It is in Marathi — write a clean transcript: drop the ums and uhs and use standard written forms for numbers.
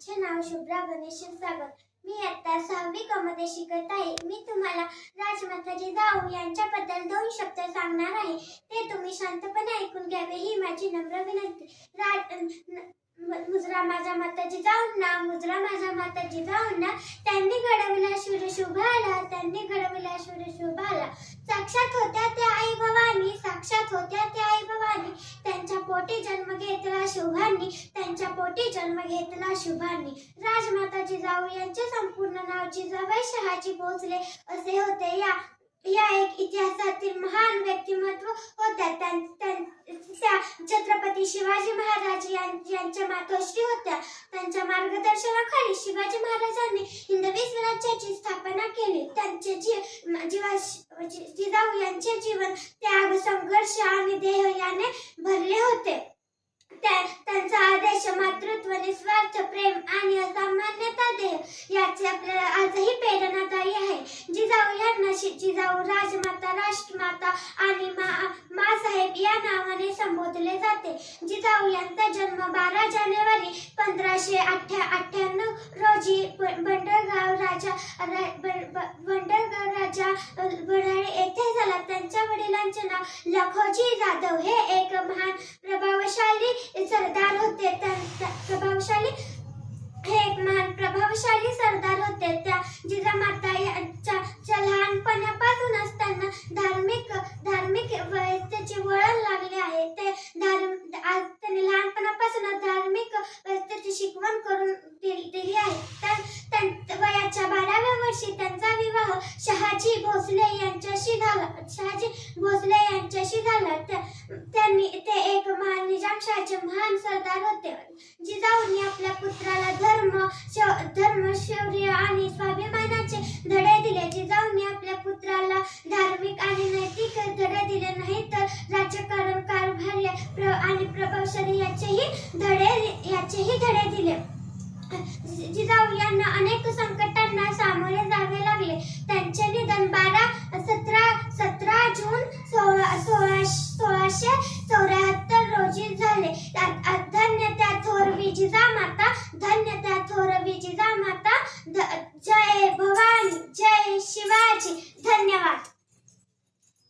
माझे नाव शुभ्रा गणेश सागर. मी इयत्ता 6वी क मध्ये शिकत आहे. मी तुम्हाला राजमाता जिजाऊ यांच्याबद्दल 2 शब्द सांगणार आहे. ते तुम्ही शांतपणे ऐकून घ्यावे ही माझी नम्र विनंती. मुजरा माझ्या माता जिजाऊंना त्यांनी घडविला शूरशोभाला, साक्षात होत्या त्या आई भवानी, त्यांच्या पोटी जन्म घेतला शुभांनी. राजमाता जिजाऊ यांचे संपूर्ण नाव जिजाबाई शहाजी भोसले असे होते. या एक इतिहासातील महान व्यक्तिमत्व होत्या. त्या छत्रपती शिवाजी महाराज यांच्या मातोश्री होत्या. त्यांच्या मार्गदर्शनाखाली शिवाजी महाराजांनी हिंदवी स्वराज्याची स्थापना केली. जिजाऊ यांचे जीवन त्याग, संघर्ष आणि ध्येय याने भरले होते. त्यांचा आदर्श मातृत्व, निस्वार्थ प्रेम आणि असामान्यता ध्येय याचे आपल्याला आजही प्रेरणादायी आहे. जिजाऊ यांना जिजाऊ, राजमाता, राष्ट्रमाता आणि माँसाहेब या नावाने संबोधले जाते. जिजाऊ यांचा जन्म 12 जानेवारी 1598 रोजी बंडरगाव राजा वऱ्हाड येथे झाला. त्यांच्या वडिलांचे नाव लखोजी जाधव हे एक महान प्रभावशाली सरदार होते. त्या जिजामाता यांच्या लहानपणापासूनच त्यांना धार्मिक व्यवस्थेचे वळण लागले आहे. त्यांनी लहानपणापासूनच धार्मिक व्यवस्थेची शिकवण करून दिली आहे. वयाच्या 12व्या वर्षी त्यांचा विवाह शहाजी भोसले यांच्याशी झाला. ते एक निजामशाहीचे महान सरदार होते. जिजाऊंनी आपल्या पुत्राला धर्म, शौर्य आणि स्वाभिमानाचे धडे दिले. जिजाऊंनी आपल्या पुत्राला धार्मिक आणि नैतिक धडे दिले नाही तर राजकारण, कारभार आणि प्रभावशाली याचेही धडे दिले. जिजाऊ यांना अनेक संकट